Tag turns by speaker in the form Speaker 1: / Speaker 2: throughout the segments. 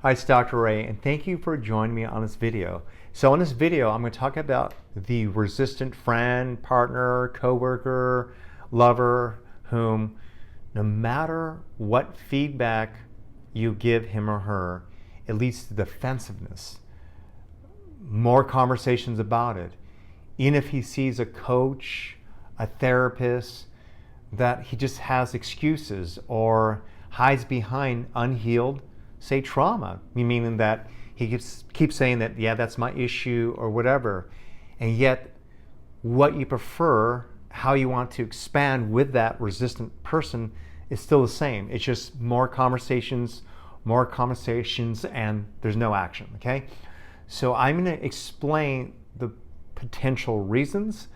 Speaker 1: Hi, it's Dr. Ray, and thank you for joining me on this video. So in this video, I'm going to talk about the resistant friend, partner, coworker, lover, whom no matter what feedback you give him or her, it leads to defensiveness, more conversations about it. Even if he sees a coach, a therapist, that he just has excuses or hides behind unhealed, say, trauma, meaning that he keeps saying that, yeah, that's my issue or whatever. And yet what you prefer, how you want to expand with that resistant person is still the same. It's just more conversations, and there's no action, okay? So I'm going to explain the potential reasons,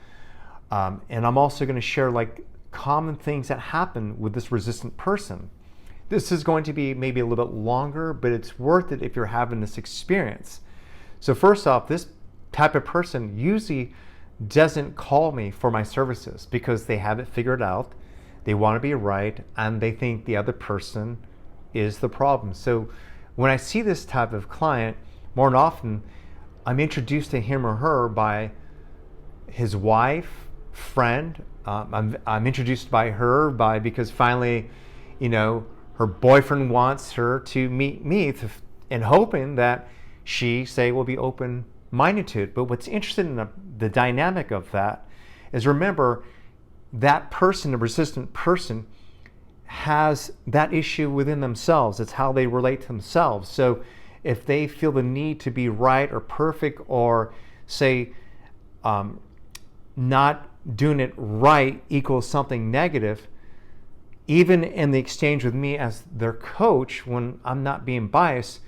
Speaker 1: and I'm also going to share like common things that happen with this resistant person. This is going to be maybe a little bit longer, but it's worth it if you're having this experience. So first off, this type of person usually doesn't call me for my services because they have it figured out, they want to be right, and they think the other person is the problem. So when I see this type of client, more than often, I'm introduced to him or her by his wife, friend. I'm introduced by her because finally, her boyfriend wants her to meet me and hoping that she, say, will be open-minded to it. But what's interesting in the dynamic of that is, remember, that person, the resistant person, has that issue within themselves. It's how they relate to themselves. So if they feel the need to be right or perfect or, say, not doing it right equals something negative, even in the exchange with me as their coach, when I'm not being biased,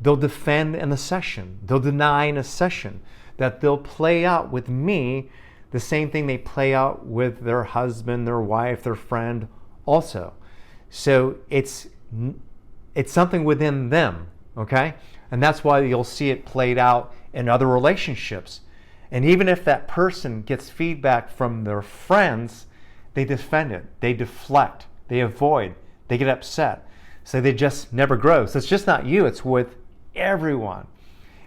Speaker 1: they'll defend in the session. They'll deny in a session. That they'll play out with me the same thing they play out with their husband, their wife, their friend also. So it's something within them, okay? And that's why you'll see it played out in other relationships. And even if that person gets feedback from their friends, they defend it, they deflect, they avoid, they get upset. So they just never grow. So it's just not you, it's with everyone.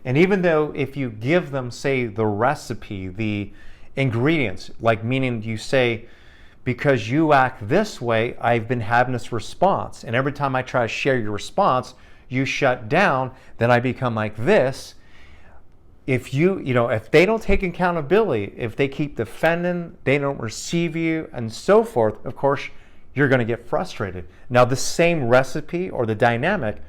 Speaker 1: And even though if you give them, say, the recipe, the ingredients, like meaning you say, because you act this way, I've been having this response. And every time I try to share your response, you shut down, then I become like this. If if they don't take accountability, if they keep defending, they don't receive you, and so forth, of course, you're going to get frustrated. Now, the same recipe or the dynamic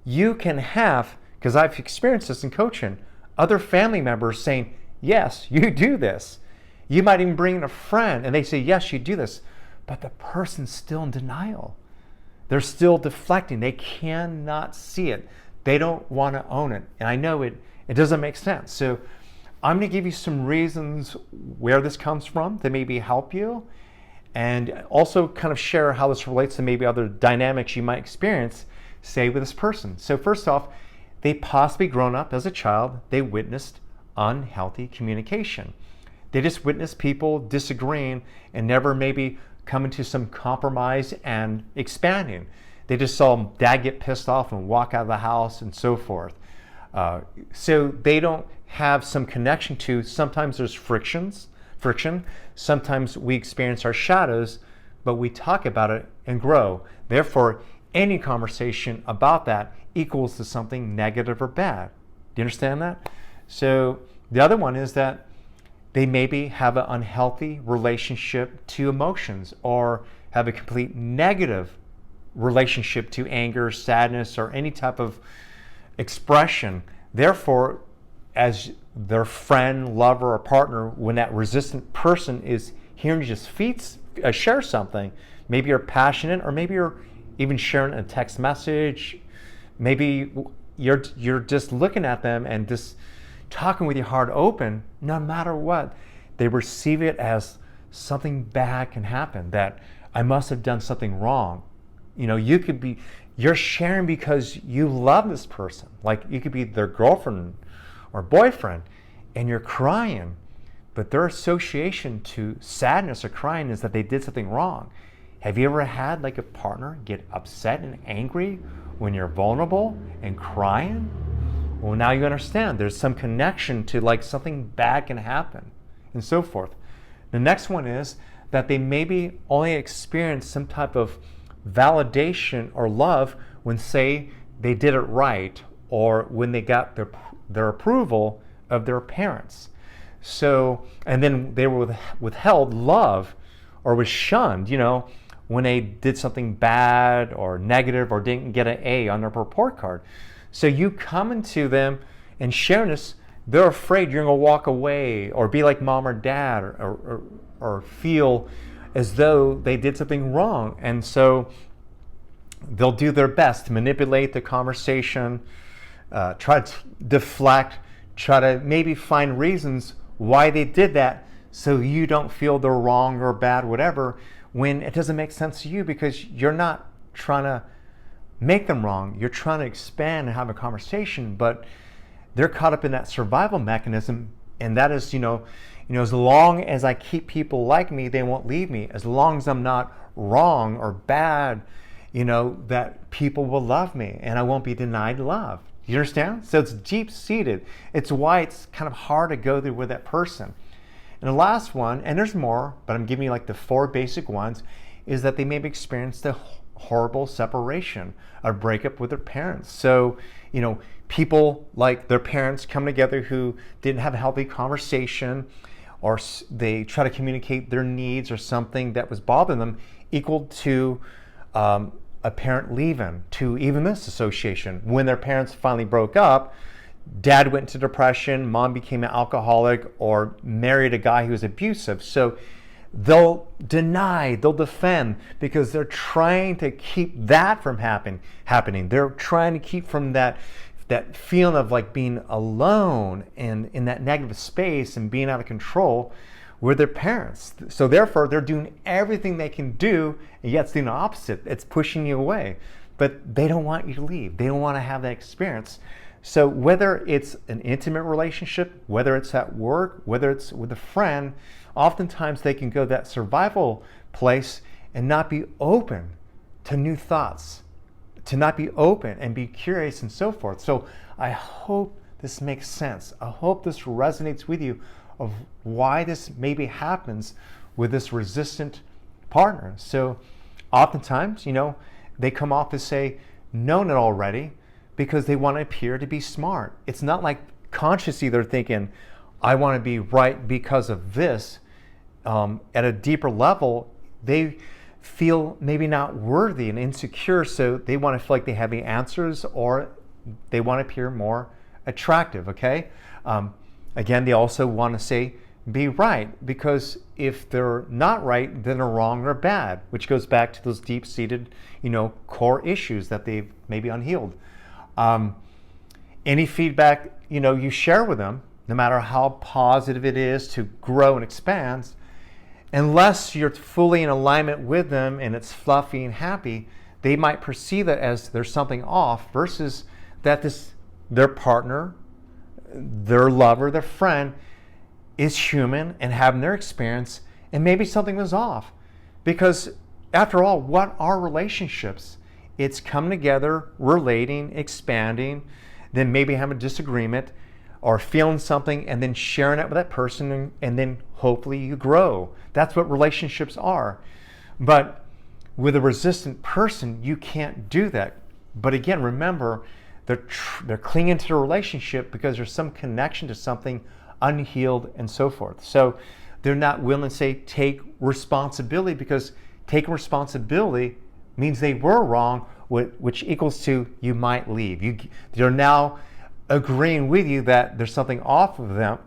Speaker 1: you can have, because I've experienced this in coaching, other family members saying, yes, you do this. You might even bring in a friend and they say, yes, you do this, but the person's still in denial. They're still deflecting. They cannot see it. They don't want to own it. And I know it doesn't make sense. So I'm going to give you some reasons where this comes from to maybe help you, and also kind of share how this relates to maybe other dynamics you might experience, say, with this person. So first off, they possibly grown up as a child, they witnessed unhealthy communication. They just witnessed people disagreeing and never maybe coming to some compromise and expanding. They just saw dad get pissed off and walk out of the house and so forth. So they don't have some connection to, sometimes there's friction. Sometimes we experience our shadows, but we talk about it and grow. Therefore, any conversation about that equals to something negative or bad. Do you understand that? So the other one is that they maybe have an unhealthy relationship to emotions, or have a complete negative relationship to anger, sadness, or any type of expression. Therefore, as their friend, lover, or partner, when that resistant person is hearing you just share something, maybe you're passionate, or maybe you're even sharing a text message, maybe you're just looking at them and just talking with your heart open, no matter what, they receive it as something bad can happen, that I must have done something wrong. You're sharing because you love this person. Like, you could be their girlfriend or boyfriend and you're crying, but their association to sadness or crying is that they did something wrong. Have you ever had like a partner get upset and angry when you're vulnerable and crying, well, now you understand there's some connection to like something bad can happen and so forth. The next one is that they maybe only experience some type of validation or love when, say, they did it right, or when they got their approval of their parents. So, and then they were withheld love or was shunned, when they did something bad or negative or didn't get an A on their report card. So you come into them and share this, they're afraid you're going to walk away or be like mom or dad or feel as though they did something wrong. And so they'll do their best to manipulate the conversation, try to deflect, try to maybe find reasons why they did that so you don't feel they're wrong or bad, whatever, when it doesn't make sense to you because you're not trying to make them wrong. You're trying to expand and have a conversation, but they're caught up in that survival mechanism, and that is, as long as I keep people like me, they won't leave me. As long as I'm not wrong or bad, that people will love me and I won't be denied love. You understand? So it's deep-seated. It's why it's kind of hard to go there with that person. And the last one, and there's more, but I'm giving you like the 4 basic ones, is that they maybe experience the horrible separation, a breakup with their parents. So, people like their parents come together who didn't have a healthy conversation, or they try to communicate their needs or something that was bothering them, equal to a parent leaving, to even this association. When their parents finally broke up, dad went into depression, mom became an alcoholic, or married a guy who was abusive. So they'll deny, they'll defend, because they're trying to keep that from happening. They're trying to keep from that feeling of like being alone and in that negative space and being out of control with their parents. So therefore, they're doing everything they can do, and yet it's the opposite. It's pushing you away. But they don't want you to leave. They don't want to have that experience. So whether it's an intimate relationship, whether it's at work, whether it's with a friend, oftentimes they can go that survival place and not be open to new thoughts, to not be open and be curious and so forth. So I hope this makes sense. I hope this resonates with you of why this maybe happens with this resistant partner. So oftentimes, they come off as say, known it already, because they want to appear to be smart. It's not like consciously they're thinking, I want to be right because of this. At a deeper level, they feel maybe not worthy and insecure, so they want to feel like they have the answers, or they want to appear more attractive, okay? Again, they also want to say, be right, because if they're not right, then they're wrong or bad, which goes back to those deep-seated, core issues that they've maybe unhealed. Any feedback, you share with them, no matter how positive it is to grow and expand, unless you're fully in alignment with them and it's fluffy and happy, they might perceive it as there's something off, versus that their partner, their lover, their friend is human and having their experience, and maybe something was off. Because after all, what are relationships? It's coming together, relating, expanding, then maybe having a disagreement or feeling something and then sharing it with that person, and then hopefully you grow. That's what relationships are. But with a resistant person, you can't do that. But again, remember, they're clinging to the relationship because there's some connection to something unhealed and so forth. So they're not willing to say, take responsibility, because taking responsibility means they were wrong, which equals to you might leave. They're now agreeing with you that there's something off of them,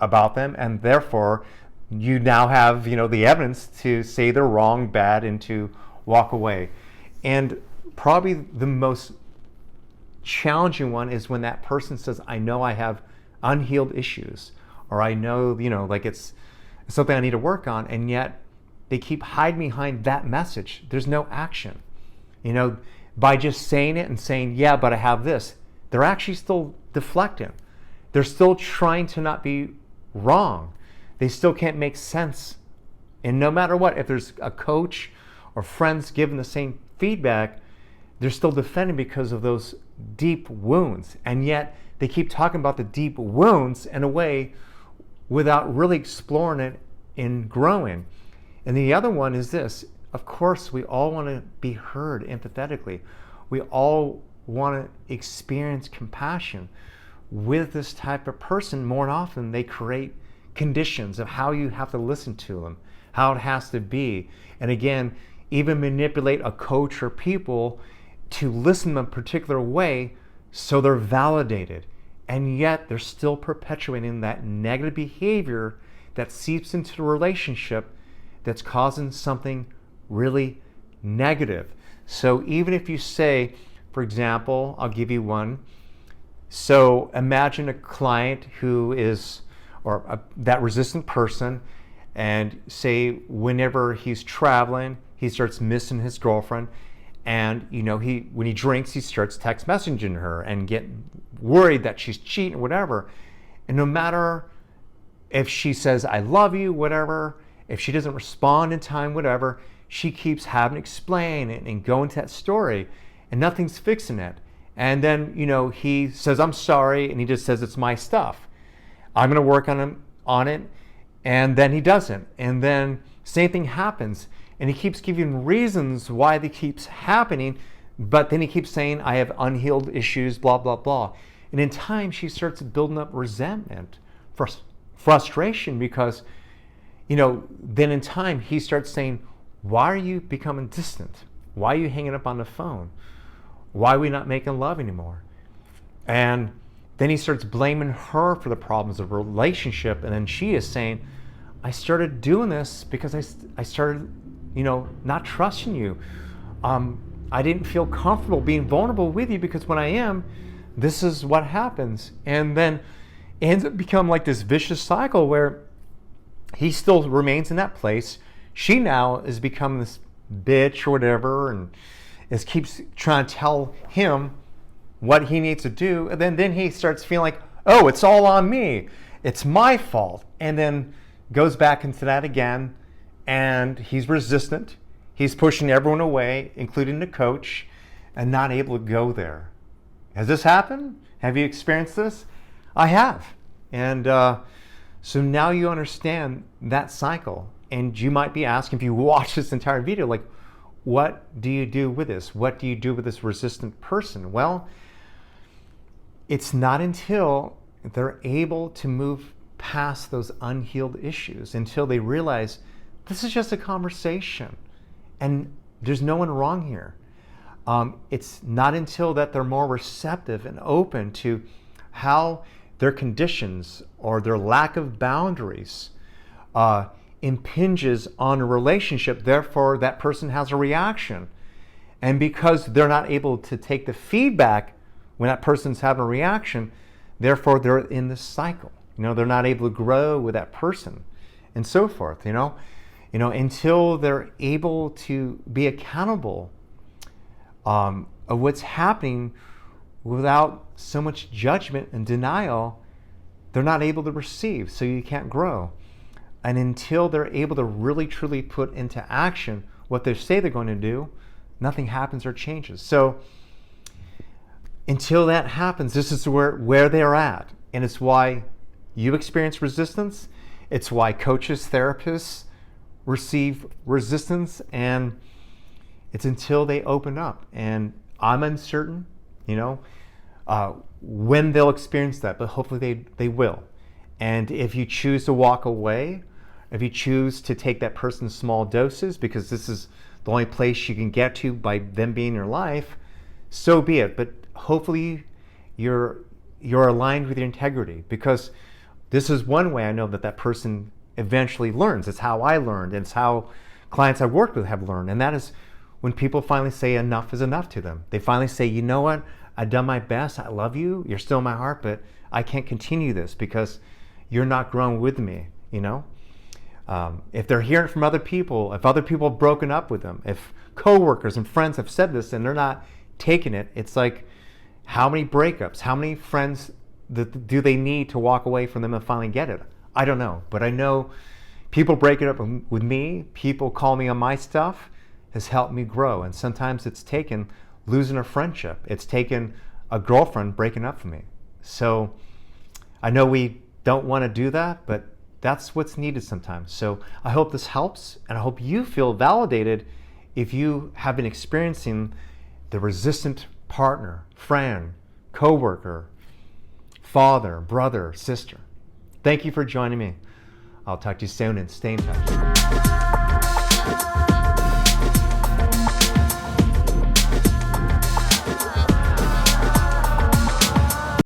Speaker 1: about them, and therefore you now have the evidence to say they're wrong, bad, and to walk away. And probably the most challenging one is when that person says, I know I have unhealed issues, or I know like it's something I need to work on, and yet they keep hiding behind that message. There's no action. By just saying it and saying, yeah, but I have this, they're actually still deflecting. They're still trying to not be wrong. They still can't make sense. And no matter what, if there's a coach or friends giving the same feedback, they're still defending because of those deep wounds. And yet they keep talking about the deep wounds in a way without really exploring it and growing. And the other one is this. Of course, we all want to be heard empathetically. We all want to experience compassion. With this type of person, more often they create conditions of how you have to listen to them, how it has to be. And again, even manipulate a coach or people to listen in a particular way so they're validated. And yet they're still perpetuating that negative behavior that seeps into the relationship that's causing something really negative. So even if you say, for example, I'll give you one. So imagine a client who is, that resistant person, and say whenever he's traveling, he starts missing his girlfriend, and when he drinks, he starts text messaging her and get worried that she's cheating or whatever. And no matter if she says I love you, whatever, if she doesn't respond in time, whatever, she keeps having to explain and go into that story, and nothing's fixing it. And then he says I'm sorry, and he just says it's my stuff. I'm going to work on it, and then he doesn't. And then same thing happens, and he keeps giving reasons why it keeps happening, but then he keeps saying I have unhealed issues, blah blah blah. And in time, she starts building up resentment, frustration, because then in time he starts saying, why are you becoming distant? Why are you hanging up on the phone? Why are we not making love anymore? And then he starts blaming her for the problems of a relationship, and then she is saying, I started doing this because I started not trusting you. I didn't feel comfortable being vulnerable with you, because when I am, this is what happens. And then it ends up becoming like this vicious cycle where he still remains in that place. She now is becoming this bitch or whatever, and keeps trying to tell him what he needs to do. And then he starts feeling like, oh, it's all on me. It's my fault. And then goes back into that again. And he's resistant. He's pushing everyone away, including the coach, and not able to go there. Has this happened? Have you experienced this? I have. And so now you understand that cycle. And you might be asking, if you watch this entire video, like, what do you do with this? What do you do with this resistant person? Well, it's not until they're able to move past those unhealed issues, until they realize this is just a conversation and there's no one wrong here. It's not until that they're more receptive and open to how their conditions or their lack of boundaries impinges on a relationship. Therefore, that person has a reaction. And because they're not able to take the feedback when that person's having a reaction, therefore they're in this cycle. They're not able to grow with that person, and so forth. Until they're able to be accountable of what's happening without so much judgment and denial, they're not able to receive. So you can't grow. And until they're able to really truly put into action what they say they're going to do, nothing happens or changes. So until that happens, this is where they're at. And it's why you experience resistance. It's why coaches, therapists receive resistance. And it's until they open up. And I'm uncertain, when they'll experience that, but hopefully they will. And if you choose to walk away, if you choose to take that person in small doses, because this is the only place you can get to by them being in your life, so be it. But hopefully you're aligned with your integrity, because this is one way I know that person eventually learns. It's how I learned, and it's how clients I've worked with have learned. And that is when people finally say enough is enough to them. They finally say, you know what, I've done my best, I love you, you're still in my heart, but I can't continue this because you're not growing with me, If they're hearing from other people, if other people have broken up with them, if coworkers and friends have said this and they're not taking it, it's like, how many breakups, how many friends do they need to walk away from them and finally get it? I don't know, but I know people break it up with me, people call me on my stuff, has helped me grow. And sometimes it's taken losing a friendship. It's taken a girlfriend breaking up for me. So I know we don't want to do that, but that's what's needed sometimes. So I hope this helps, and I hope you feel validated if you have been experiencing the resistant partner, friend, coworker, father, brother, sister. Thank you for joining me. I'll talk to you soon, and stay in touch.